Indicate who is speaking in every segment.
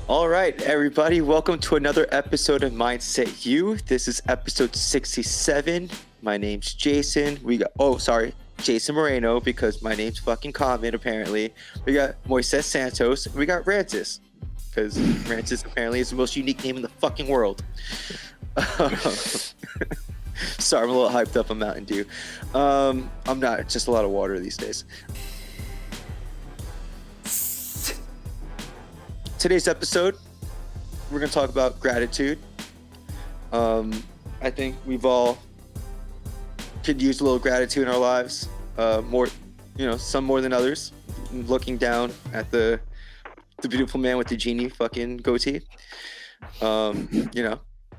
Speaker 1: All right, everybody, welcome to another episode of Mindset U. This is episode 67. My name's Jason. Jason Moreno, because my name's fucking common, apparently. We got Moises Santos. We got Rances, because Rances apparently is the most unique name in the fucking world. Sorry, I'm a little hyped up on Mountain Dew. I'm not, it's just a lot of water these days. Today's episode, we're going to talk about gratitude. I think we've all could use a little gratitude in our lives, more, some more than others. Looking down at the beautiful man with the genie fucking goatee.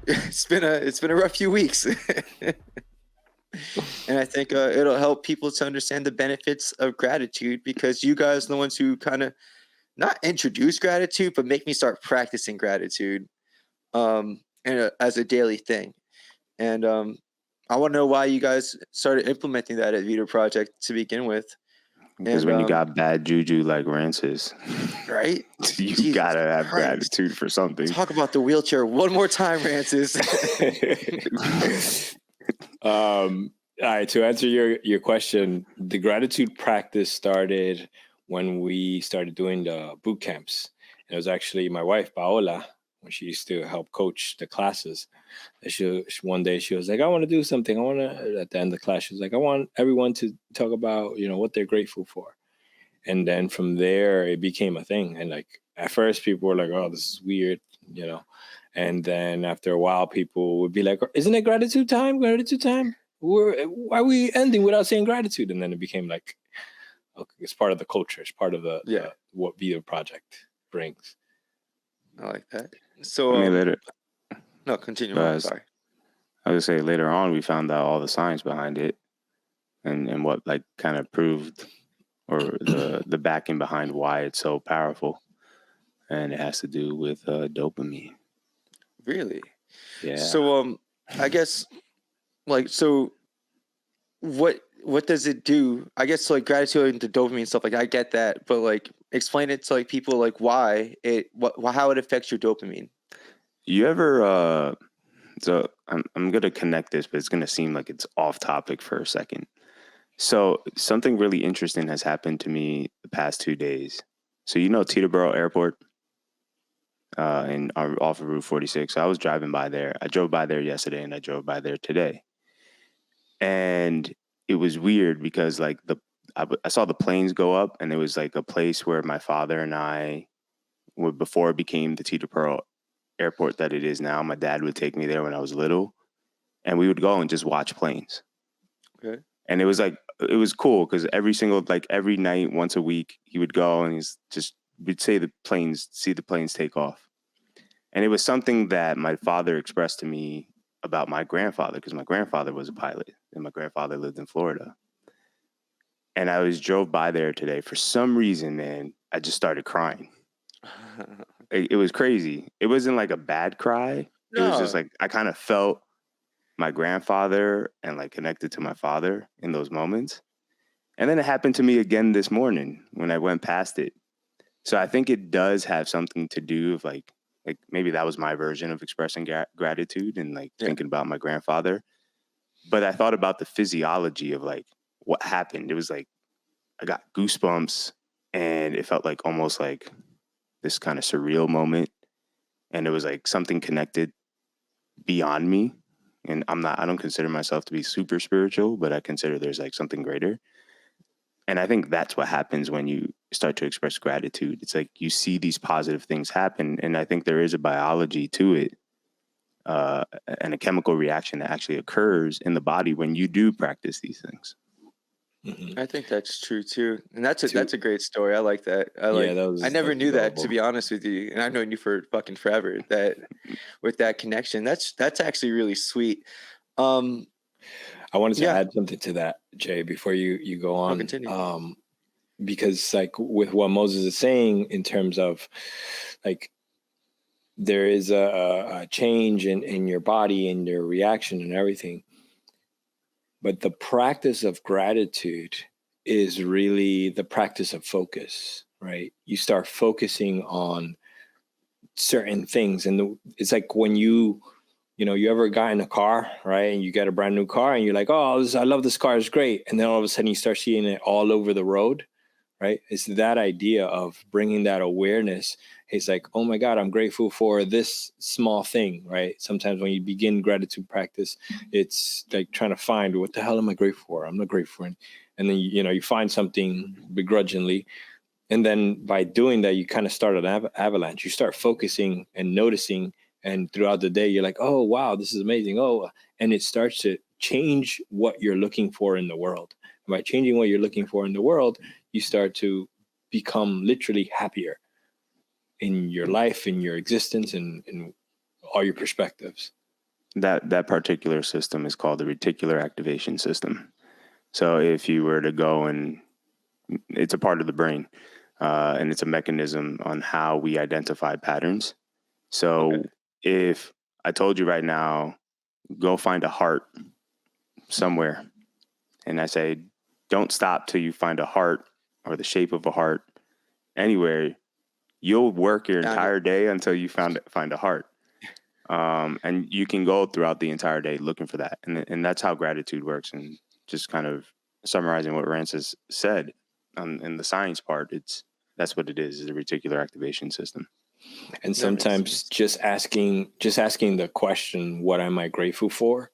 Speaker 1: It's been a rough few weeks. And I think it'll help people to understand the benefits of gratitude, because you guys are the ones who kind of not introduce gratitude, but make me start practicing gratitude as a daily thing. And I want to know why you guys started implementing that at Vidaproject to begin with.
Speaker 2: Because when you got bad juju like Rances,
Speaker 1: right?
Speaker 2: you Jesus gotta have Christ. Gratitude for something.
Speaker 1: Talk about the wheelchair one more time, Rances.
Speaker 3: All right, to answer your question, the gratitude practice started when we started doing the boot camps. And it was actually my wife, Paola, when she used to help coach the classes. One day she was like, I want to do something. At the end of the class, she was like, I want everyone to talk about, what they're grateful for. And then from there, it became a thing. And like, at first people were like, oh, this is weird, And then after a while, people would be like, isn't it gratitude time? Gratitude time? Why are we ending without saying gratitude? And then it became like, okay, it's part of the culture. It's part of what Vidaproject brings.
Speaker 1: I like that. So
Speaker 2: later.
Speaker 1: No, continue. Sorry.
Speaker 2: I was gonna say later on we found out all the science behind it, and what like kind of proved or the backing behind why it's so powerful, and it has to do with dopamine.
Speaker 1: Really?
Speaker 2: Yeah.
Speaker 1: So I guess what does it do? I guess like gratitude and the dopamine stuff, like I get that, but like explain it to like people, like how it affects your dopamine.
Speaker 2: You ever so I'm gonna connect this, but it's gonna seem like it's off topic for a second. So something really interesting has happened to me the past 2 days. So Teterboro Airport off of Route 46. So I was driving by there. I drove by there yesterday and I drove by there today. And it was weird because like I saw the planes go up, and it was like a place where my father and I would, before it became the Teterboro Airport that it is now, my dad would take me there when I was little, and we would go and just watch planes.
Speaker 1: Okay.
Speaker 2: And it was cool because every night, once a week, he would go and we'd see the planes take off. And it was something that my father expressed to me about my grandfather, because my grandfather was a pilot and my grandfather lived in Florida. And I drove by there today. For some reason, man, I just started crying. It was crazy. It wasn't like a bad cry. No. It was just like I kind of felt my grandfather and like connected to my father in those moments. And then it happened to me again this morning when I went past it. So I think it does have something to do with like maybe that was my version of expressing gratitude and thinking about my grandfather. But I thought about the physiology of like what happened. It was like I got goosebumps, and it felt like almost like this kind of surreal moment. And it was like something connected beyond me. And I don't consider myself to be super spiritual, but I consider there's like something greater. And I think that's what happens when you start to express gratitude. It's like you see these positive things happen. And I think there is a biology to it, and a chemical reaction that actually occurs in the body when you do practice these things.
Speaker 1: Mm-hmm. I think that's true too. And that's a great story. I like that. I never knew that, to be honest with you. And I've known you for fucking forever, that with that connection. That's actually really sweet.
Speaker 3: I wanted to add something to that, Jay, before you go on.
Speaker 1: I'll continue.
Speaker 3: Because like with what Moses is saying in terms of like there is a change in your body and your reaction and everything. But the practice of gratitude is really the practice of focus, right? You start focusing on certain things. And it's like when you ever got in a car, right? And you get a brand new car and you're like, oh, I love this car. It's great. And then all of a sudden you start seeing it all over the road, right? It's that idea of bringing that awareness. It's like, oh my God, I'm grateful for this small thing, right? Sometimes when you begin gratitude practice, it's like trying to find, what the hell am I grateful for? I'm not grateful for it. And then, you find something begrudgingly. And then by doing that, you kind of start an avalanche. You start focusing and noticing. And throughout the day, you're like, oh, wow, this is amazing. Oh, and it starts to change what you're looking for in the world. And by changing what you're looking for in the world, you start to become literally happier in your life, in your existence, and in all your perspectives.
Speaker 2: That particular system is called the reticular activation system. So if you were to go, and it's a part of the brain, and it's a mechanism on how we identify patterns. So if I told you right now, go find a heart somewhere, and I say, don't stop till you find a heart or the shape of a heart anywhere, you'll work your entire day until you find a heart. And you can go throughout the entire day looking for that. And that's how gratitude works. And just kind of summarizing what Rances said in the science part, that's what it is the reticular activation system.
Speaker 3: And sometimes just asking the question, what am I grateful for,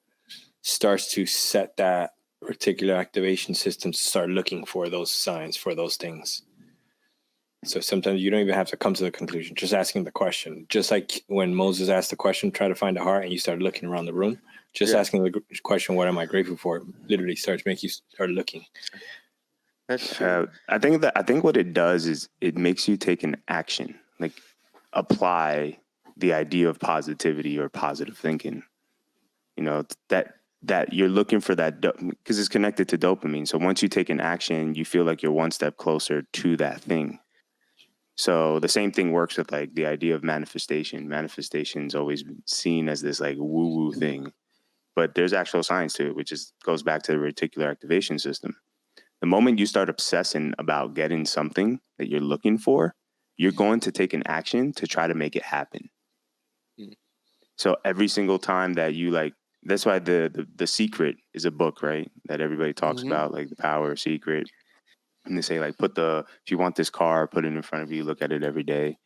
Speaker 3: starts to set that reticular activation system to start looking for those signs, for those things. So sometimes you don't even have to come to the conclusion, just asking the question. Just like when Moses asked the question, try to find a heart, and you started looking around the room, asking the question, what am I grateful for, literally starts making you start looking.
Speaker 1: That's true.
Speaker 2: I think what it does is it makes you take an action, like apply the idea of positivity or positive thinking. That you're looking for that, because it's connected to dopamine. So once you take an action, you feel like you're one step closer to that thing. So the same thing works with like the idea of manifestation. Manifestation is always seen as this like woo-woo thing, but there's actual science to it, which goes back to the reticular activation system. The moment you start obsessing about getting something that you're looking for, you're going to take an action to try to make it happen. So every single time that you that's why the Secret is a book, right? That everybody talks about, like the Power of Secret. And they say like, if you want this car, put it in front of you, look at it every day.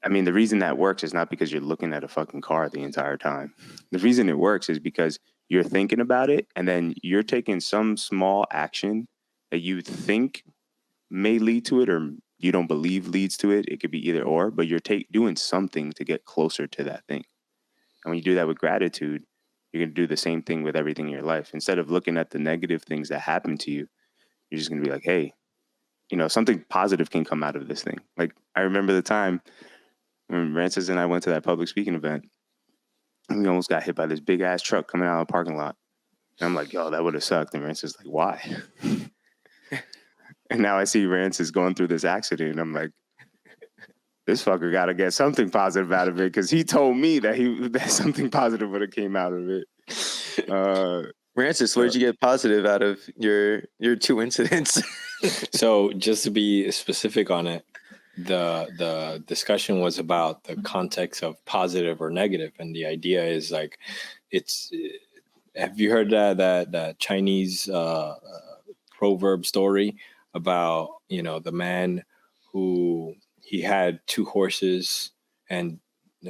Speaker 2: I mean, the reason that works is not because you're looking at a fucking car the entire time. The reason it works is because you're thinking about it, and then you're taking some small action that you think may lead to it or you don't believe leads to it. It could be either or, but you're doing something to get closer to that thing. And when you do that with gratitude, you're going to do the same thing with everything in your life. Instead of looking at the negative things that happen to you, you're just going to be like, hey, something positive can come out of this thing. Like, I remember the time when Rances and I went to that public speaking event, and we almost got hit by this big ass truck coming out of the parking lot. And I'm like, yo, that would have sucked. And Rances like, why? And now I see Rances going through this accident, and I'm like, this fucker got to get something positive out of it, because he told me that something positive would have came out of it.
Speaker 1: Rances, what did you get positive out of your two incidents?
Speaker 3: So just to be specific on it, the discussion was about the context of positive or negative, and the idea is like, have you heard that Chinese proverb story about the man who he had two horses,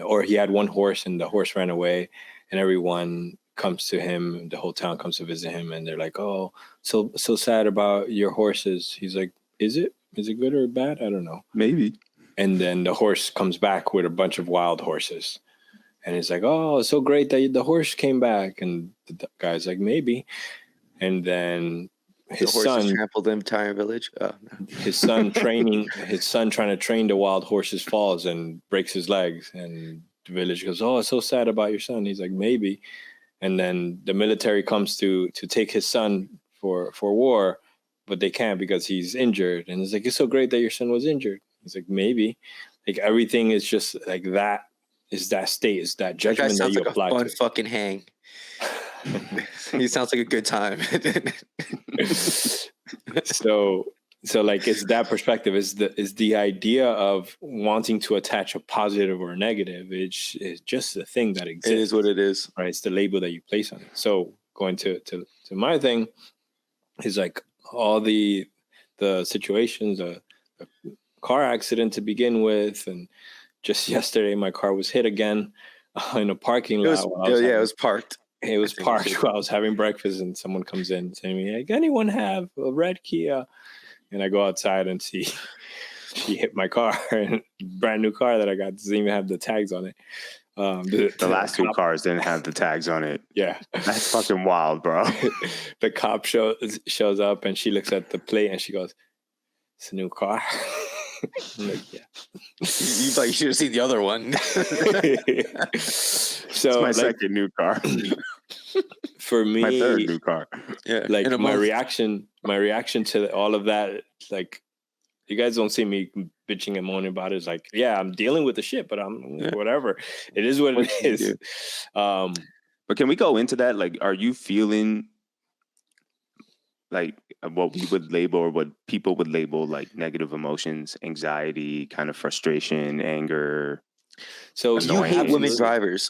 Speaker 3: or he had one horse and the horse ran away, and everyone comes to him, the whole town comes to visit him, and they're like, oh, so sad about your horses. He's like, is it good or bad? I don't know,
Speaker 2: maybe.
Speaker 3: And then the horse comes back with a bunch of wild horses, and it's like, oh, it's so great that the horse came back. And the guy's like, maybe. And then his son
Speaker 1: trampled the entire village. Oh, no.
Speaker 3: His son trying to train the wild horses falls and breaks his legs, and the village goes, oh, it's so sad about your son. He's like, maybe. And then the military comes to take his son for war, but they can't because he's injured. And it's like, it's so great that your son was injured. He's like, maybe. Like, everything is just like that. Is that state? Is that judgment that you apply to?
Speaker 1: Fun fucking hang. He sounds like a good time.
Speaker 3: So So like it's that perspective is the idea of wanting to attach a positive or a negative. It's just a thing that exists.
Speaker 1: It is what it is.
Speaker 3: Right. It's the label that you place on it. So going to my thing is like all the situations, a car accident to begin with, and just yesterday my car was hit again in a parking lot.
Speaker 1: It was parked.
Speaker 3: It was parked while I was having breakfast, and someone comes in saying to me, like, anyone have a red Kia? And I go outside and see she hit my car, and brand new car that I got doesn't even have the tags on it.
Speaker 2: The last two cars didn't have the tags on it.
Speaker 3: Yeah.
Speaker 2: That's fucking wild, bro.
Speaker 3: The cop shows up, and she looks at the plate and she goes, it's a new car. I'm like, yeah.
Speaker 1: You should have seen the other one.
Speaker 3: So
Speaker 2: it's my second new car.
Speaker 3: For me,
Speaker 2: my third new car.
Speaker 1: Yeah.
Speaker 3: Like my reaction to all of that, like, you guys don't see me bitching and moaning about it. It's like, yeah, I'm dealing with the shit, but whatever. It is what it is.
Speaker 2: But can we go into that? Like, are you feeling like what we would label or what people would label like negative emotions, anxiety, kind of frustration, anger?
Speaker 3: So
Speaker 1: you hate women drivers.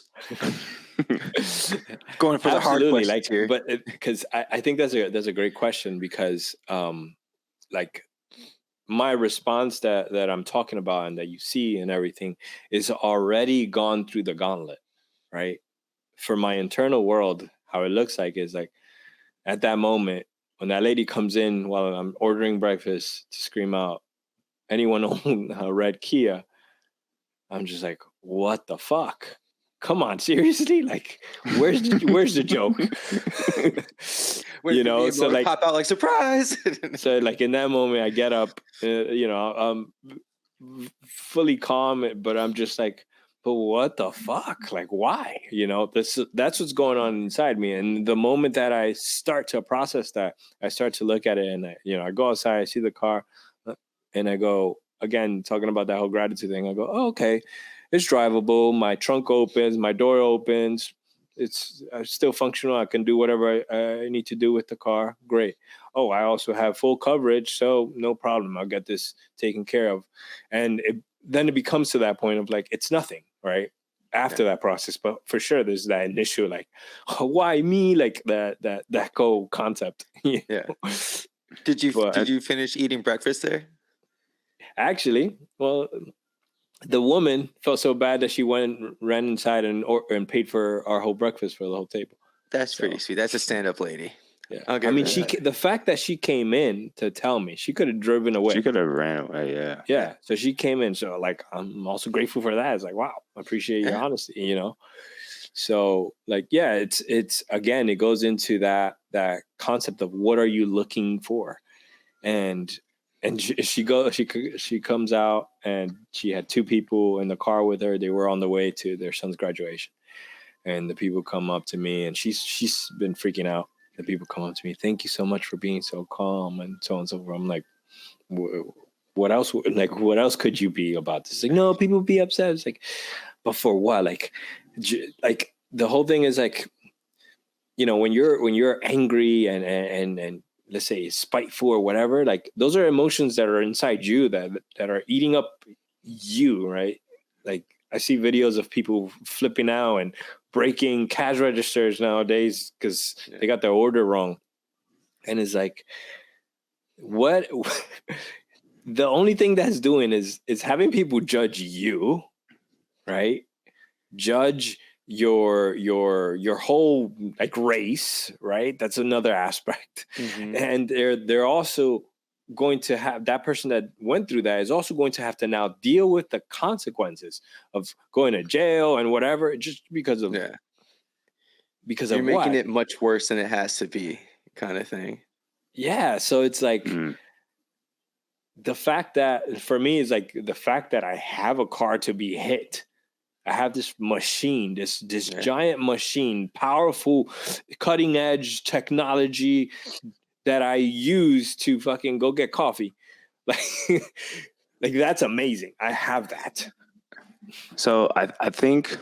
Speaker 1: Going for the hard questions
Speaker 3: like
Speaker 1: here.
Speaker 3: But because I think that's a great question, because like my response that I'm talking about and that you see and everything is already gone through the gauntlet, right? For my internal world, how it looks like is like at that moment when that lady comes in while I'm ordering breakfast to scream out, anyone own a red Kia? I'm just like, what the fuck? Come on, seriously? Like, where's the joke? You know, so like
Speaker 1: pop out like surprise.
Speaker 3: So like in that moment, I get up, you know, I'm fully calm, but I'm just like, but what the fuck? Like, why? You know, that's what's going on inside me. And the moment that I start to process that, I start to look at it, and I go outside, I see the car, and I go, again, talking about that whole gratitude thing, I go, oh, okay, it's drivable. My trunk opens, my door opens. It's still functional. I can do whatever I need to do with the car. Great. Oh, I also have full coverage, so no problem. I'll get this taken care of. And then it becomes to that point of like, it's nothing, right? After that process. But for sure, there's that initial like, oh, why me? Like that whole concept.
Speaker 1: Yeah. Did you finish eating breakfast there?
Speaker 3: Actually, well, the woman felt so bad that she ran inside and paid for our whole breakfast for the whole table.
Speaker 1: That's pretty sweet. That's a stand-up lady.
Speaker 3: Yeah. I mean, the fact that she came in to tell me, she could have driven away.
Speaker 2: She could have ran away. Yeah.
Speaker 3: Yeah. So she came in. So like, I'm also grateful for that. It's like, wow, I appreciate your honesty, you know? So like, yeah, it's again, it goes into that concept of what are you looking for? And she comes out, and she had two people in the car with her. They were on the way to their son's graduation, and the people come up to me, and she's been freaking out. The people come up to me, thank you so much for being so calm, and so on and so forth. I'm like, what else? Like, what else could you be about this? Like, no, people be upset. It's like, but for what? Like the whole thing is like, you know, when you're angry and let's say spiteful or whatever, like those are emotions that are inside you that are eating up you, right? Like I see videos of people flipping out and breaking cash registers nowadays because they got their order wrong. And it's like, what? The only thing that's doing is having people judge you, right? Judge your whole like race, right? That's another aspect. Mm-hmm. And they're also going to have, that person that went through that is also going to have to now deal with the consequences of going to jail and whatever, just because of
Speaker 1: you're
Speaker 3: of
Speaker 1: making it much worse than it has to be, kind of thing.
Speaker 3: Yeah. So it's like the fact that for me is like the fact that I have a car to be hit. I have this machine, this giant machine, powerful, cutting edge technology that I use to fucking go get coffee. Like that's amazing. I have that.
Speaker 2: So I think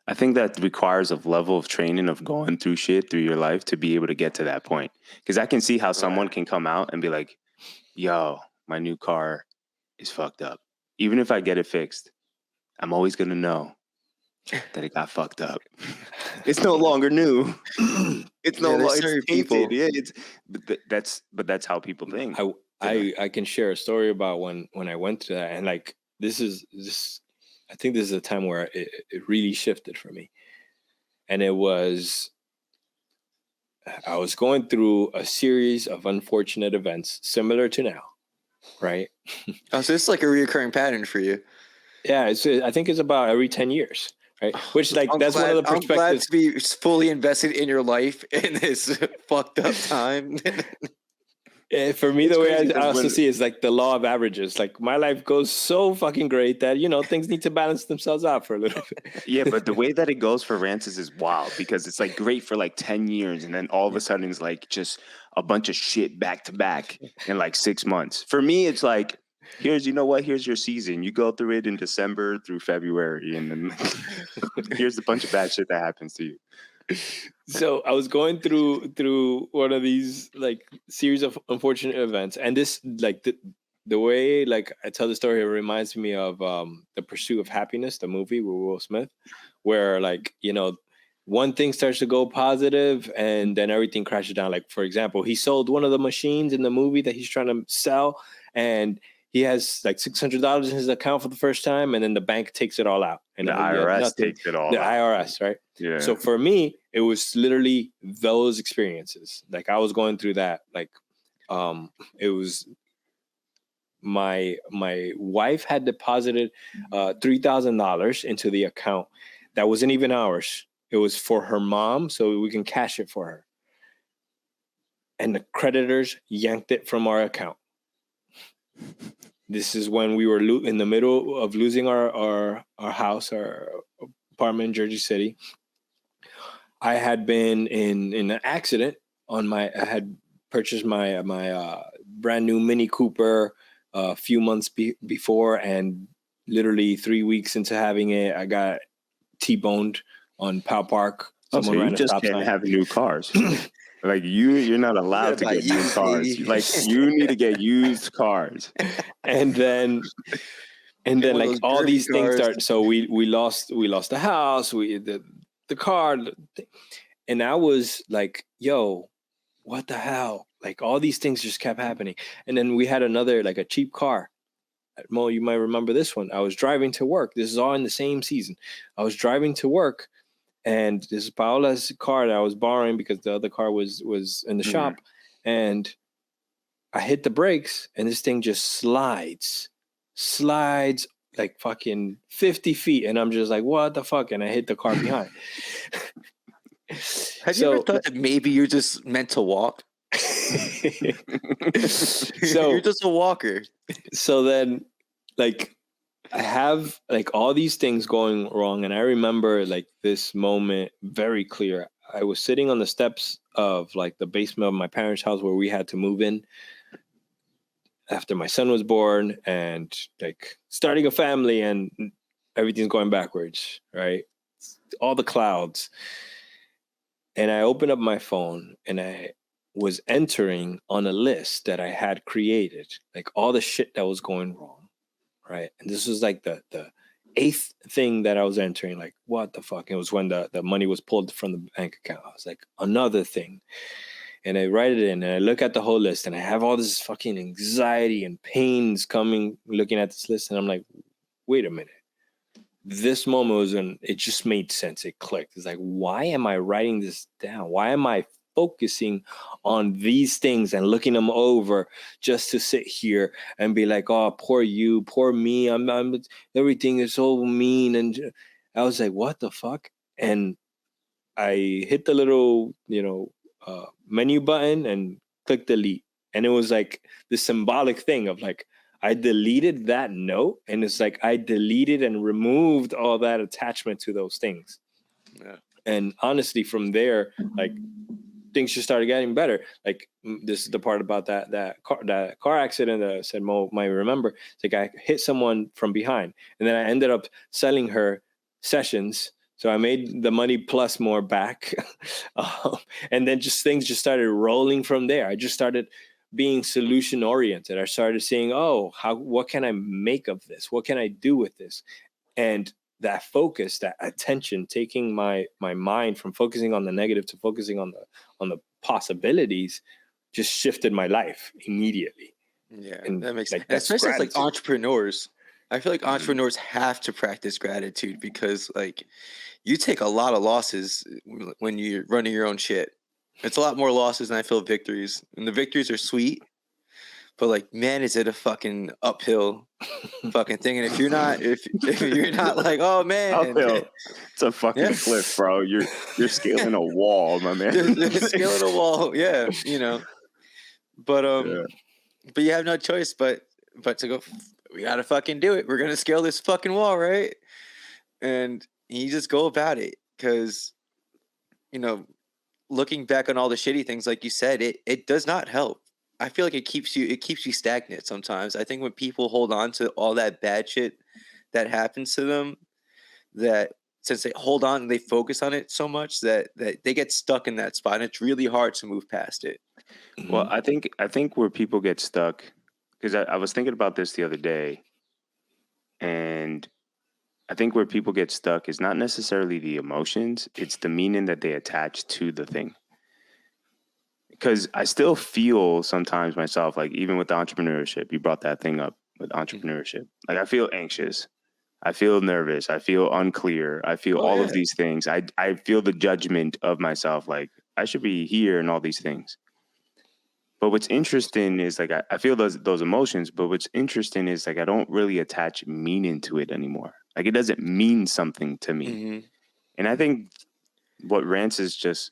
Speaker 2: that requires a level of training of going through shit through your life to be able to get to that point. Because I can see how someone can come out and be like, yo, my new car is fucked up. Even if I get it fixed, I'm always going to know that it got fucked up. It's no longer new. It's no
Speaker 1: Yeah, there's
Speaker 2: longer, it's
Speaker 1: certain
Speaker 2: tainted.
Speaker 1: people.
Speaker 2: Yeah, that's how people think.
Speaker 3: I can share a story about when I went through that, and like this I think this is a time where it really shifted for me, and it was I was going through a series of unfortunate events similar to now, right?
Speaker 1: Oh, so it's like a reoccurring pattern for you.
Speaker 3: Yeah, I think it's about every 10 years, right? Which like that's one of the
Speaker 1: I'm glad
Speaker 3: perspectives.
Speaker 1: to be fully invested in your life in this fucked up time.
Speaker 3: For me,
Speaker 2: It's
Speaker 3: the way
Speaker 2: crazy
Speaker 3: I
Speaker 2: 'cause
Speaker 3: also
Speaker 2: when
Speaker 3: see it is like the law of averages. Like my life goes so fucking great that things need to balance themselves out for a little bit.
Speaker 2: yeah, but the way that it goes for Rances is wild because it's like great for like 10 years and then all of a sudden it's like just a bunch of shit back to back in like 6 months. For me, it's like, here's your season. You go through it in December through February and then here's a bunch of bad shit that happens to you.
Speaker 3: So I was going through one of these like series of unfortunate events, and this like the way like I tell the story, it reminds me of The Pursuit of Happiness, the movie with Will Smith, where like one thing starts to go positive and then everything crashes down. Like for example, he sold one of the machines in the movie that he's trying to sell, and he has like $600 in his account for the first time, and then the bank takes it all out, and
Speaker 2: The
Speaker 3: he had
Speaker 2: IRS
Speaker 3: nothing.
Speaker 2: takes it all
Speaker 3: The
Speaker 2: out.
Speaker 3: IRS, right?
Speaker 2: Yeah.
Speaker 3: So for me, it was literally those experiences. Like I was going through that. Like, it was my wife had deposited $3,000 into the account that wasn't even ours. It was for her mom, so we can cash it for her. And the creditors yanked it from our account. This is when we were in the middle of losing our house, our apartment in Jersey City. I had been in an accident I had purchased my brand new Mini Cooper a few months before, and literally 3 weeks into having it, I got T-boned on Powell Park.
Speaker 2: So
Speaker 3: Someone
Speaker 2: you
Speaker 3: ran a
Speaker 2: just
Speaker 3: stop
Speaker 2: can't
Speaker 3: sign.
Speaker 2: have new cars. Like you're not allowed to
Speaker 1: buy
Speaker 2: get new
Speaker 1: used,
Speaker 2: cars.
Speaker 1: baby.
Speaker 2: Like you need to get used cars.
Speaker 3: And then
Speaker 1: Get one of
Speaker 3: like
Speaker 1: those
Speaker 3: all
Speaker 1: dream
Speaker 3: these things
Speaker 1: cars.
Speaker 3: start. So we lost the house, the car, and I was like, yo, what the hell? Like all these things just kept happening. And then we had another, like a cheap car. Mo, you might remember this one. I was driving to work. This is all in the same season. I was driving to work, and this is Paola's car that I was borrowing because the other car was in the shop. And I hit the brakes, and this thing just slides like fucking 50 feet. And I'm just like, what the fuck? And I hit the car behind.
Speaker 1: Have you ever thought that maybe you're just meant to walk?
Speaker 3: So
Speaker 1: you're just a walker.
Speaker 3: So then, like, I have like all these things going wrong, and I remember like this moment very clear. I was sitting on the steps of like the basement of my parents' house where we had to move in after my son was born, and like starting a family, and everything's going backwards, right? All the clouds. And I opened up my phone, and I was entering on a list that I had created, like all the shit that was going wrong, right? And this was like the eighth thing that I was entering, like, what the fuck? It was when the money was pulled from the bank account. I was like, another thing. And I write it in, and I look at the whole list, and I have all this fucking anxiety and pains coming, looking at this list, and I'm like, wait a minute. This moment was when it just made sense. It clicked. It's like, why am I writing this down? Why am I focusing on these things and looking them over just to sit here and be like, oh, poor you, poor me. I'm everything is so mean. And I was like, what the fuck? And I hit the little, menu button and click delete. And it was like the symbolic thing of like, I deleted that note, and it's like I deleted and removed all that attachment to those things.
Speaker 1: Yeah.
Speaker 3: And honestly, from there, like things just started getting better. Like this is the part about that car accident that I said Mo might remember. It's like I hit someone from behind, and then I ended up selling her sessions. So I made the money plus more back, and then things just started rolling from there. I just started being solution oriented. I started seeing, what can I make of this? What can I do with this? And that focus, that attention, taking my mind from focusing on the negative to focusing on the possibilities, just shifted my life immediately.
Speaker 1: Yeah,
Speaker 3: And
Speaker 1: that makes
Speaker 3: like
Speaker 1: and
Speaker 3: that's
Speaker 1: especially as, like,
Speaker 3: gratitude.
Speaker 1: entrepreneurs. I feel like entrepreneurs have to practice gratitude because, like, you take a lot of losses when you're running your own shit. It's a lot more losses than I feel victories, and the victories are sweet, but, like, man, is it a fucking uphill fucking thing. And if you're not like, oh man,
Speaker 2: Uphill. It's a fucking
Speaker 1: yeah,
Speaker 2: cliff, bro. You're scaling a wall, my man.
Speaker 1: scaling a wall, yeah, But
Speaker 2: Yeah.
Speaker 1: but you have no choice but to go. We gotta fucking do it. We're gonna scale this fucking wall, right? And you just go about it because looking back on all the shitty things, like you said, it does not help. I feel like it keeps you stagnant sometimes. I think when people hold on to all that bad shit that happens to them, that since they hold on and they focus on it so much that they get stuck in that spot, and it's really hard to move past it.
Speaker 2: Well, I think where people get stuck, because I was thinking about this the other day, and I think where people get stuck is not necessarily the emotions, it's the meaning that they attach to the thing. Because I still feel sometimes myself, like even with the entrepreneurship, you brought that thing up with entrepreneurship. Like I feel anxious, I feel nervous, I feel unclear, I feel all of these things. I feel the judgment of myself, like I should be here and all these things. But what's interesting is like I feel those emotions, but what's interesting is like I don't really attach meaning to it anymore. Like it doesn't mean something to me.
Speaker 1: Mm-hmm.
Speaker 2: And I think what Rances just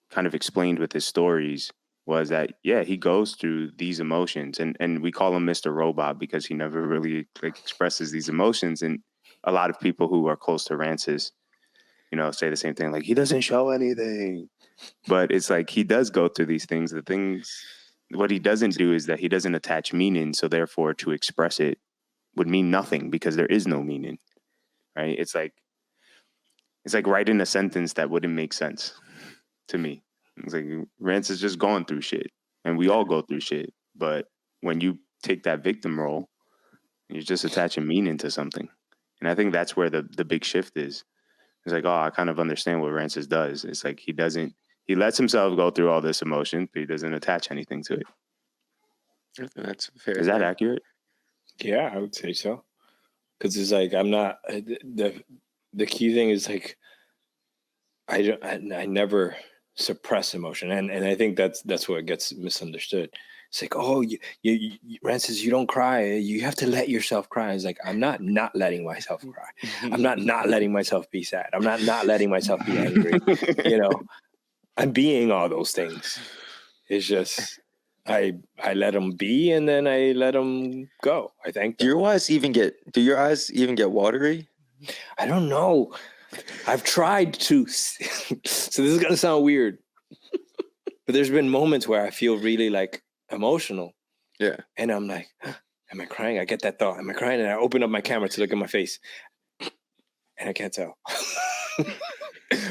Speaker 2: kind of explained with his stories was that, yeah, he goes through these emotions and we call him Mr. Robot because he never really like expresses these emotions. And a lot of people who are close to Rances, say the same thing, like he doesn't show anything. But it's like he does go through these things. What he doesn't do is that he doesn't attach meaning. So therefore to express it would mean nothing because there is no meaning, right? It's like writing a sentence that wouldn't make sense to me. It's like Rance is just going through shit, and we all go through shit. But when you take that victim role, you're just attaching meaning to something, and I think that's where the big shift is. It's like, oh, I kind of understand what Rances does. It's like he lets himself go through all this emotion, but he doesn't attach anything to it.
Speaker 1: That's fair.
Speaker 2: Is that accurate?
Speaker 3: Yeah, I would say so. Because it's like I'm not the key thing is like I never suppress emotion, and I think that's what gets misunderstood. It's like, oh, you Rances, you don't cry. You have to let yourself cry. It's like I'm not letting myself cry. I'm not letting myself be sad. I'm not letting myself be angry. I'm being all those things. It's just I let them be, and then I let them go. I thank them.
Speaker 1: Do your eyes even get watery?
Speaker 3: I don't know. I've tried to. So this is gonna sound weird, but there's been moments where I feel really like emotional.
Speaker 1: Yeah.
Speaker 3: And I'm like, am I crying? I get that thought. Am I crying? And I open up my camera to look at my face, and I can't tell.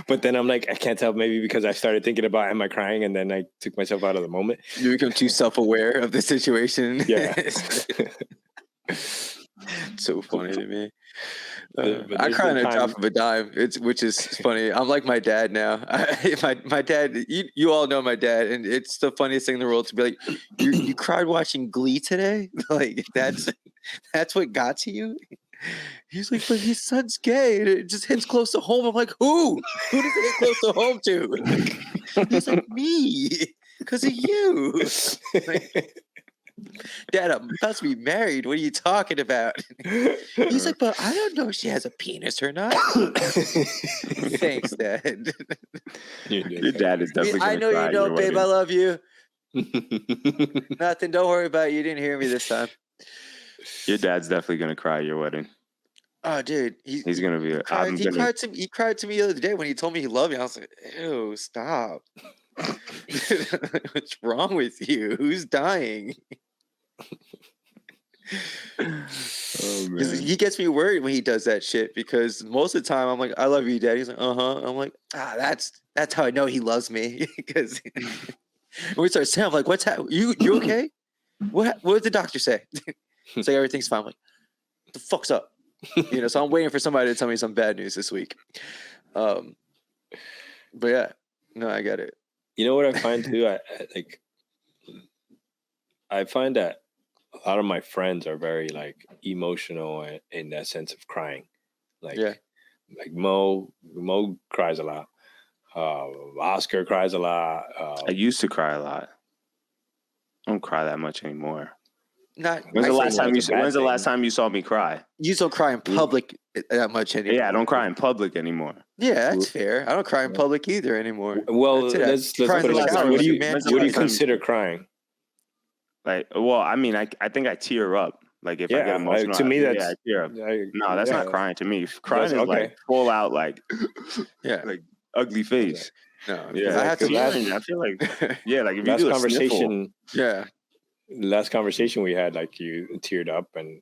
Speaker 3: But then I'm like, I can't tell, maybe because I started thinking about, am I crying? And then I took myself out of the moment.
Speaker 1: You become too self-aware of the situation.
Speaker 3: Yeah.
Speaker 1: So funny to me.
Speaker 3: But
Speaker 1: I
Speaker 3: there's
Speaker 1: cry on
Speaker 3: been
Speaker 1: the drop of a dime. Which is funny. I'm like my dad now. My dad. You all know my dad, and it's the funniest thing in the world to be like, you cried watching Glee today. Like that's what got to you. He's like, but his son's gay, and it just hits close to home. I'm like, who? Who does it hit close to home to? He's like, me, because of you. Like, Dad, I'm about to be married. What are you talking about? He's like, but I don't know if she has a penis or not. Thanks, Dad.
Speaker 2: Your dad is definitely
Speaker 1: I know
Speaker 2: cry
Speaker 1: you know, babe.
Speaker 2: wedding.
Speaker 1: I love you. Nothing. Don't worry about it. You didn't hear me this time.
Speaker 2: Your dad's definitely gonna cry at your wedding.
Speaker 1: Oh, dude,
Speaker 2: He's gonna be.
Speaker 1: He cried to me the other day when he told me he loved me. I was like, ew, stop. What's wrong with you? Who's dying?
Speaker 2: Oh man.
Speaker 1: He gets me worried when he does that shit because most of the time I'm like, I love you, Dad. He's like, uh-huh. I'm like, that's how I know he loves me because And we start saying, I'm like, what's happening? You okay? What did the doctor say? It's like, everything's fine. I'm like, what the fuck's up? So I'm waiting for somebody to tell me some bad news this week. But yeah, no, I get it.
Speaker 3: You know what I find too? I find that a lot of my friends are very like emotional in that sense of crying. Like,
Speaker 1: Yeah.
Speaker 3: like Mo cries a lot. Oscar cries a lot.
Speaker 2: I used to cry a lot. I don't cry that much anymore.
Speaker 1: When's
Speaker 2: the last time you saw me cry?
Speaker 1: You don't cry in public that much anymore.
Speaker 2: Yeah, I don't cry in public anymore.
Speaker 1: Yeah, that's fair. I don't cry in public either anymore.
Speaker 3: Well, let's put it this way. What do you consider crying?
Speaker 2: Like, well, I mean, I think I tear up. Like if I get emotional,
Speaker 3: to me that's
Speaker 2: I tear up. No, that's not crying to me. Crying is like full out, like like ugly face.
Speaker 1: No,
Speaker 2: yeah,
Speaker 1: I have to.
Speaker 2: I feel like like if you do a
Speaker 3: conversation,
Speaker 2: sniffle,
Speaker 3: last conversation we had, like you teared up, and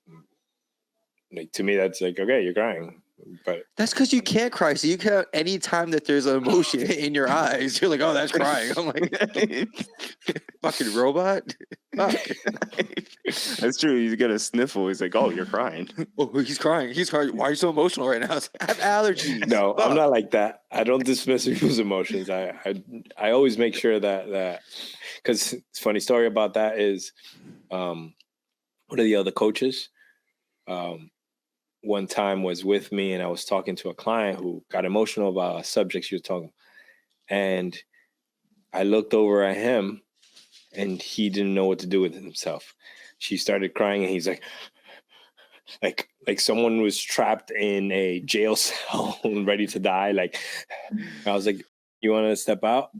Speaker 3: like to me that's like, okay, you're crying. But
Speaker 1: that's because you can't cry. So you can't, any time that there's an emotion in your eyes, you're like, oh, that's crying. I'm like, fucking robot. Fuck.
Speaker 2: That's true. You get a sniffle. He's like, oh, you're crying.
Speaker 1: Oh, he's crying. He's crying. Why are you so emotional right now? I have allergies.
Speaker 3: No, I'm not like that. I don't dismiss people's emotions. I always make sure that because it's funny story about that is one of the other coaches one time was with me, and I was talking to a client who got emotional about a subject she was talking, and I looked over at him, and he didn't know what to do with himself. She started crying, and he's like someone was trapped in a jail cell and ready to die. Like, I was like, "You want to step out?"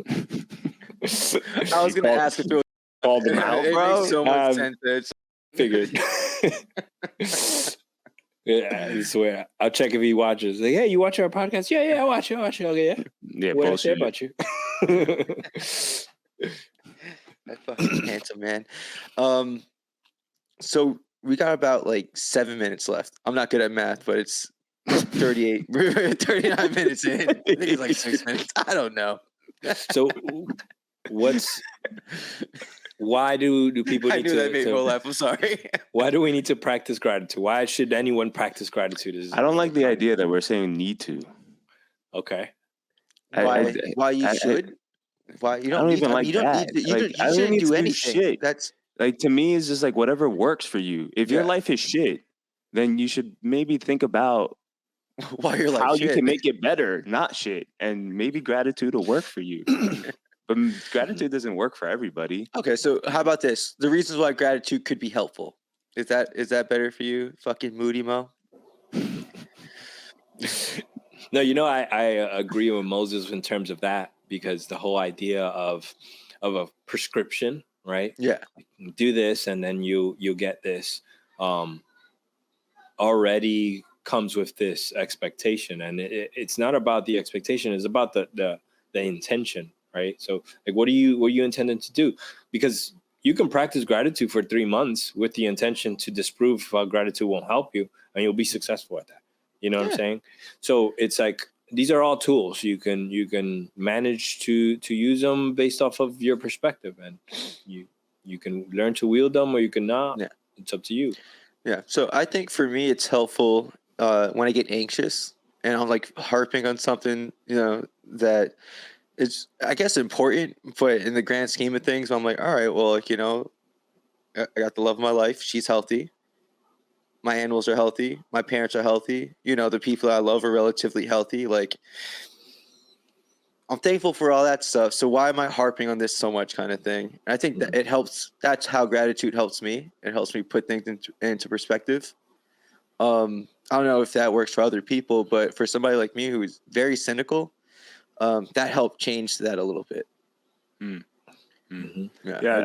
Speaker 1: I was gonna ask if it was
Speaker 2: called him out, bro.
Speaker 1: It makes so much sense.
Speaker 3: Figured. Yeah, I swear. I'll check if he watches. Like, hey, you watch our podcast? Yeah, I watch it. Okay, yeah.
Speaker 2: Yeah,
Speaker 3: what I say about you?
Speaker 1: That fucking handsome man. So we got about like 7 minutes left. I'm not good at math, but it's 39 minutes in. I think it's like 6 minutes. I don't know.
Speaker 3: So why do people need
Speaker 1: that made me laugh. I'm sorry.
Speaker 3: Why do we need to practice gratitude? Why should anyone practice gratitude?
Speaker 2: I don't like the idea that we're saying need to.
Speaker 3: Okay.
Speaker 1: Why you should? Why you don't
Speaker 2: even like that.
Speaker 1: You shouldn't do anything.
Speaker 2: Shit.
Speaker 1: That's
Speaker 2: like, to me, it's just like whatever works for you. If your life is shit, then you should maybe think about
Speaker 1: why your life
Speaker 2: how
Speaker 1: shit.
Speaker 2: You can make it better, not shit, and maybe gratitude will work for you. But gratitude doesn't work for everybody.
Speaker 1: Okay, so how about this? The reasons why gratitude could be helpful. Is that better for you, fucking Moody Mo?
Speaker 3: No, I agree with Moses in terms of that, because the whole idea of a prescription, right?
Speaker 1: Yeah.
Speaker 3: Do this and then you get this already comes with this expectation, and it's not about the expectation, it's about the intention. Right. So like, what are you intending to do? Because you can practice gratitude for 3 months with the intention to disprove gratitude won't help you, and you'll be successful at that. You know what I'm saying? So it's like, these are all tools. You can manage to use them based off of your perspective, and you can learn to wield them or you can not. Yeah. It's up to you.
Speaker 1: Yeah. So I think for me, it's helpful when I get anxious and I'm like harping on something, that it's, I guess, important, but in the grand scheme of things, I'm like, all right, well, like, I got the love of my life. She's healthy. My animals are healthy. My parents are healthy. The people I love are relatively healthy. Like, I'm thankful for all that stuff. So why am I harping on this so much, kind of thing? And I think that it helps. That's how gratitude helps me. It helps me put things into perspective. I don't know if that works for other people, but for somebody like me who's very cynical, that helped change that a little bit.
Speaker 2: Mm-hmm. Yeah,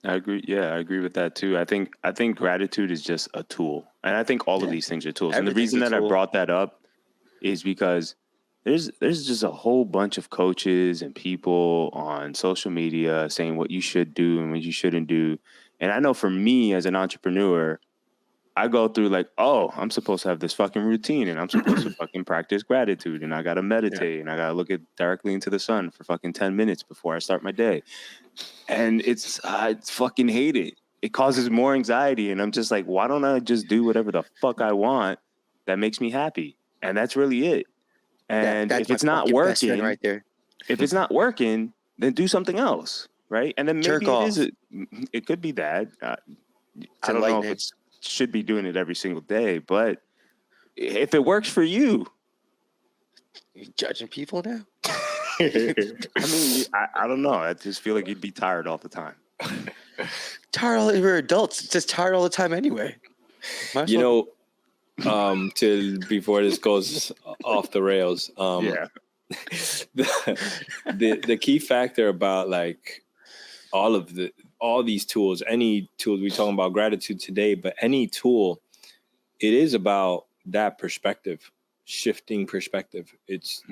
Speaker 2: I agree. Yeah, I agree with that too. I think gratitude is just a tool, and I think all of these things are tools. And the reason that I brought that up is because there's just a whole bunch of coaches and people on social media saying what you should do and what you shouldn't do. And I know for me as an entrepreneur, I go through like, oh, I'm supposed to have this fucking routine and I'm supposed to fucking practice gratitude and I got to meditate and I got to look directly into the sun for fucking 10 minutes before I start my day. And I fucking hate it. It causes more anxiety. And I'm just like, why don't I just do whatever the fuck I want that makes me happy? And that's really it. And
Speaker 1: That's
Speaker 2: if it's not
Speaker 1: best friend
Speaker 2: working,
Speaker 1: right there.
Speaker 2: if it's not working, then do something else. Right. And then
Speaker 1: Jerk
Speaker 2: maybe
Speaker 1: off.
Speaker 2: it could be that. I don't know if
Speaker 1: enlightening.
Speaker 2: it should be doing it every single day, but if it works for you.
Speaker 1: You judging people now?
Speaker 2: I mean, I don't know. I just feel like you'd be tired all the time.
Speaker 1: We're adults. It's just tired all the time anyway.
Speaker 3: You know, till before this goes off the rails. The key factor about like all these tools, any tools, we're talking about gratitude today, but any tool, it is about that perspective, shifting perspective. It's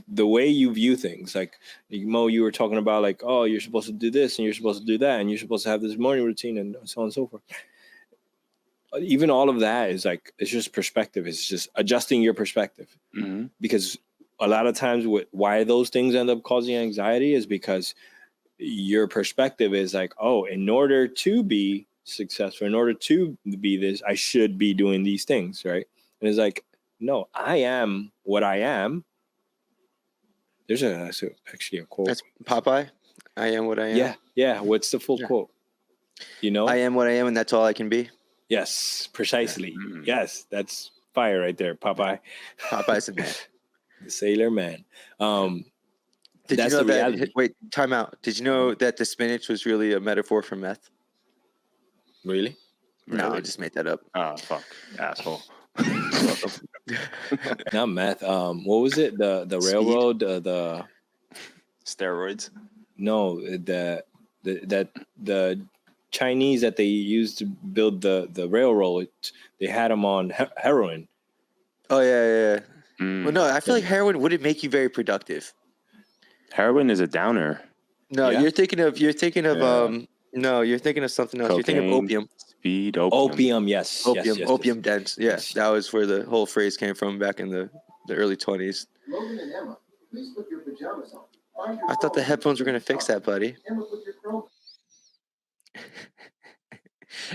Speaker 3: the way you view things. Like Mo, you were talking about like, oh, you're supposed to do this and you're supposed to do that and you're supposed to have this morning routine and so on and so forth. Even all of that is like, it's just perspective. It's just adjusting your perspective. Because a lot of times why those things end up causing anxiety is because your perspective is like, oh, in order to be successful, in order to be this, I should be doing these things, right? And it's like, no, I am what I am. There's actually a quote.
Speaker 1: That's Popeye. I am what I am.
Speaker 3: Yeah. What's the full quote? You know,
Speaker 1: I am what I am, and that's all I can be.
Speaker 3: Yes, precisely. Yes, that's fire right there, Popeye.
Speaker 1: Popeye's a man.
Speaker 3: The Sailor Man.
Speaker 1: Did
Speaker 3: That's
Speaker 1: you know
Speaker 3: the
Speaker 1: that?
Speaker 3: reality.
Speaker 1: Wait, time out. Did you know that the spinach was really a metaphor for meth?
Speaker 3: Really?
Speaker 1: No, I just made that up.
Speaker 2: Oh, fuck, asshole.
Speaker 3: Not meth. What was it? The railroad. The
Speaker 2: steroids.
Speaker 3: No, the Chinese that they used to build the railroad. They had them on heroin.
Speaker 1: Oh yeah. Well, no, I feel like heroin wouldn't make you very productive.
Speaker 2: Heroin is a downer.
Speaker 1: No, you're thinking of no, you're thinking of something else.
Speaker 2: Cocaine,
Speaker 1: you're thinking of opium.
Speaker 2: Speed, opium.
Speaker 3: Yes.
Speaker 1: Opium dens. Yes, that was where the whole phrase came from back in the early 20s.
Speaker 4: Logan and Emma, please put your pajamas on.
Speaker 1: I thought the headphones were gonna fix that, buddy.
Speaker 4: Emma, put your chrome.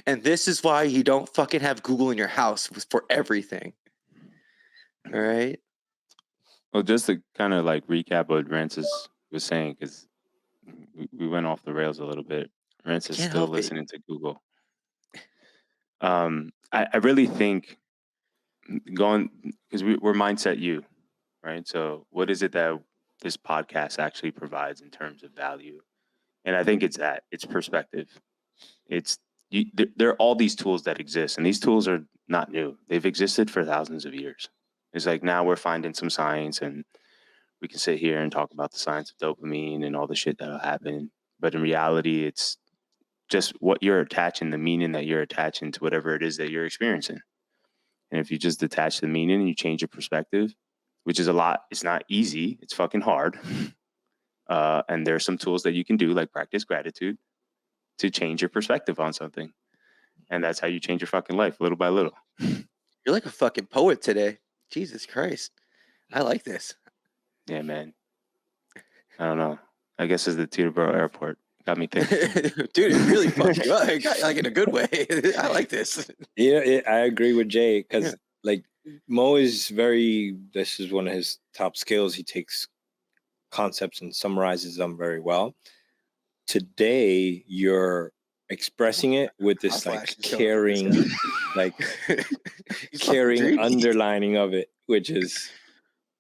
Speaker 1: And this is why you don't fucking have Google in your house for everything. All right.
Speaker 2: Well, just to kind of like recap what Rances was saying, because we went off the rails a little bit. Rances is still listening to Google. I really think because we're Mindset U, right? So what is it that this podcast actually provides in terms of value? And I think it's perspective. There are all these tools that exist, and these tools are not new. They've existed for thousands of years. It's like now we're finding some science, and we can sit here and talk about the science of dopamine and all the shit that'll happen. But in reality, it's just what you're attaching, the meaning that you're attaching to whatever it is that you're experiencing. And if you just detach the meaning and you change your perspective, which is a lot, it's not easy. It's fucking hard. And there are some tools that you can do, like practice gratitude, to change your perspective on something. And that's how you change your fucking life, little by little.
Speaker 1: You're like a fucking poet today. Jesus Christ. I like this.
Speaker 2: Yeah, man. I don't know. I guess it's the Teterboro Airport. Got me thinking.
Speaker 1: Dude, it really fucked you up. Like in a good way. I like this.
Speaker 3: Yeah, I agree with Jay because like Mo is this is one of his top skills. He takes concepts and summarizes them very well. Today, you're expressing it with this like caring, like caring underlining of it, which is,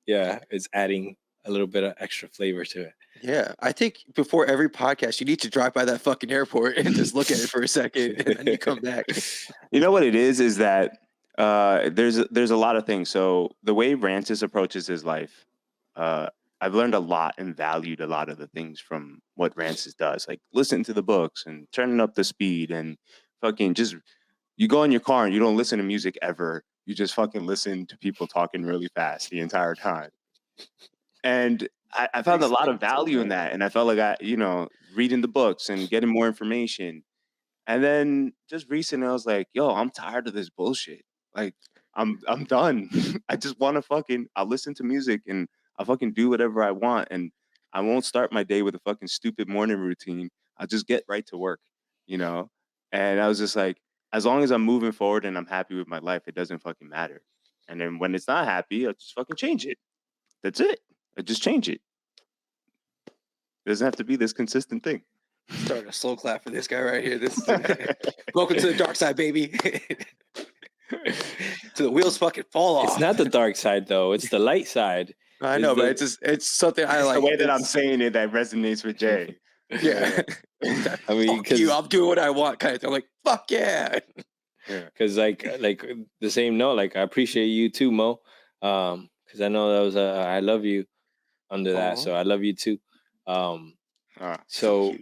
Speaker 3: it's adding a little bit of extra flavor to it.
Speaker 1: Yeah, I think before every podcast, you need to drive by that fucking airport and just look at it for a second, and then you come back.
Speaker 2: You know what it is that there's a lot of things. So the way Rances approaches his life, I've learned a lot and valued a lot of the things from what Rances does. Like listen to the books and turning up the speed and fucking just you go in your car and you don't listen to music ever. You just fucking listen to people talking really fast the entire time. And I found a lot of value in that. And I felt like reading the books and getting more information And then just recently, I was like, yo, I'm tired of this bullshit. Like, I'm done. I just want to I'll listen to music and I'll fucking do whatever I want. And I won't start my day with a fucking stupid morning routine. I'll just get right to work, you know? And I was just like, as long as I'm moving forward and I'm happy with my life, it doesn't fucking matter. And then when it's not happy, I'll just fucking change it. That's it. I just change it. It doesn't have to be this consistent thing.
Speaker 1: Start a slow clap for this guy right here. This welcome to the dark side, baby. To the wheels fucking fall off.
Speaker 3: It's not the dark side though. It's the light side.
Speaker 1: I know, but it's something I
Speaker 2: It's
Speaker 1: like.
Speaker 2: the way that I'm
Speaker 1: It's-
Speaker 2: saying it that resonates with Jay.
Speaker 1: Yeah.
Speaker 3: I mean,
Speaker 1: Fuck you, I'm doing what I want kind of thing. I'm like, fuck yeah.
Speaker 3: because like the same note, like I appreciate you too, Mo. Because I know that was a I love you under that,
Speaker 1: Aw.
Speaker 3: so I love you too.
Speaker 2: Ah,
Speaker 3: So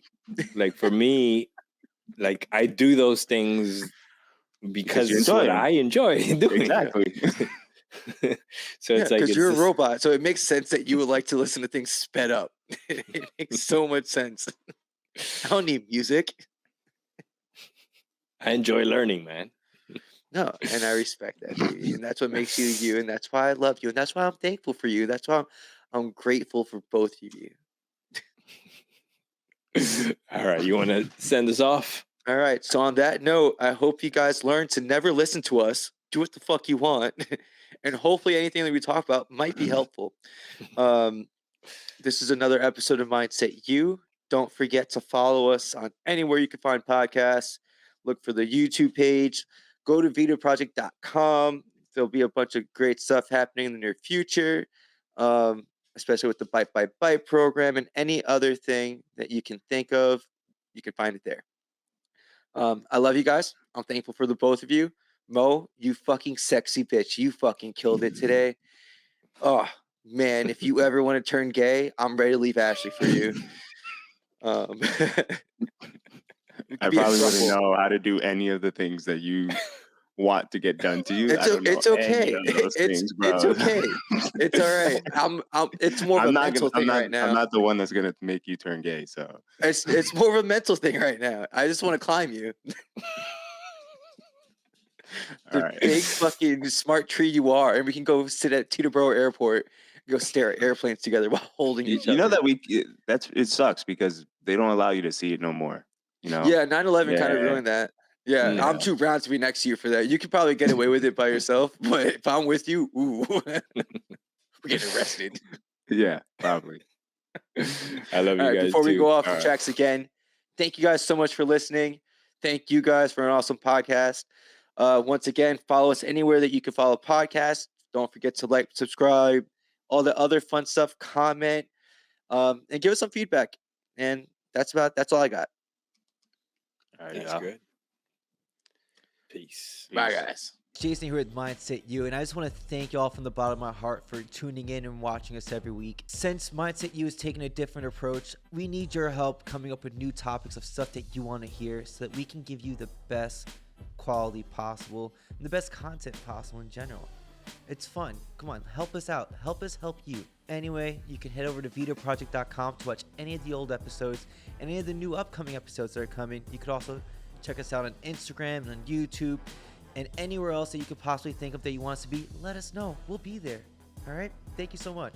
Speaker 3: like for me, like I do those things because
Speaker 2: you
Speaker 3: it's
Speaker 2: enjoy
Speaker 3: what
Speaker 2: them.
Speaker 3: I enjoy doing.
Speaker 2: exactly.
Speaker 3: So
Speaker 1: Yeah,
Speaker 3: it's like
Speaker 1: because
Speaker 3: it's
Speaker 1: you're a
Speaker 3: just-
Speaker 1: robot, so it makes sense that you would like to listen to things sped up. It makes so much sense. I don't need music.
Speaker 3: I enjoy learning, man.
Speaker 1: No, and I respect that, baby. And that's what makes you you, and that's why I love you, and that's why I'm thankful for you. That's why I'm grateful for both of you.
Speaker 3: All right, you want to send us off?
Speaker 1: All right. So on that note, I hope you guys learn to never listen to us. Do what the fuck you want, and hopefully anything that we talk about might be helpful. This is another episode of Mindset U. Don't forget to follow us on anywhere you can find podcasts. Look for the YouTube page. Go to Vidaproject.com. There'll be a bunch of great stuff happening in the near future, especially with the Bite by Bite program and any other thing that you can think of. You can find it there. I love you guys. I'm thankful for the both of you. Mo, you fucking sexy bitch. You fucking killed it today. Oh, man. If you ever want to turn gay, I'm ready to leave Ashley for you. We
Speaker 2: I
Speaker 1: could be a
Speaker 2: probably wouldn't
Speaker 1: throuple.
Speaker 2: know how to do any of the things that you want to get done to you.
Speaker 1: It's
Speaker 2: I don't know
Speaker 1: it's okay.
Speaker 2: any of those things, bro.
Speaker 1: It's okay. It's all right. It's more of a mental thing right
Speaker 2: I'm
Speaker 1: now.
Speaker 2: not the one that's gonna make you turn gay. So
Speaker 1: It's more of a mental thing right now. I just want to climb you.
Speaker 2: all
Speaker 1: The
Speaker 2: right.
Speaker 1: big fucking smart tree you are, and we can go sit at Teterboro Airport, and go stare at airplanes together while holding each
Speaker 2: You know
Speaker 1: other.
Speaker 2: that it sucks because they don't allow you to see it no more. You know?
Speaker 1: Yeah, 9/11 kind of
Speaker 2: Yeah.
Speaker 1: ruined that. Yeah,
Speaker 3: Yeah.
Speaker 1: I'm too brown to be next to you for that. You could probably get away with it by yourself, but if I'm with you, ooh, we're getting arrested.
Speaker 2: Yeah, probably.
Speaker 3: I love you
Speaker 1: All right,
Speaker 3: guys
Speaker 1: before we
Speaker 3: too.
Speaker 1: go off
Speaker 2: All
Speaker 1: the
Speaker 2: right.
Speaker 1: tracks again, thank you guys so much for listening. Thank you guys for an awesome podcast. Once again, follow us anywhere that you can follow podcasts. Don't forget to like, subscribe, all the other fun stuff, comment, and give us some feedback. And that's all I got.
Speaker 2: All right,
Speaker 3: That's
Speaker 2: y'all.
Speaker 3: good. Peace.
Speaker 1: Bye,
Speaker 2: Peace.
Speaker 1: guys.
Speaker 5: Jason here with Mindset U, and I just want to thank y'all from the bottom of my heart for tuning in and watching us every week. Since Mindset U is taking a different approach, we need your help coming up with new topics of stuff that you want to hear so that we can give you the best quality possible and the best content possible in general. It's fun. Come on, help us out. Help us help you. Anyway, you can head over to Vidaproject.com to watch any of the old episodes, any of the new upcoming episodes that are coming. You could also check us out on Instagram and on YouTube and anywhere else that you could possibly think of that you want us to be. Let us know. We'll be there. All right? Thank you so much.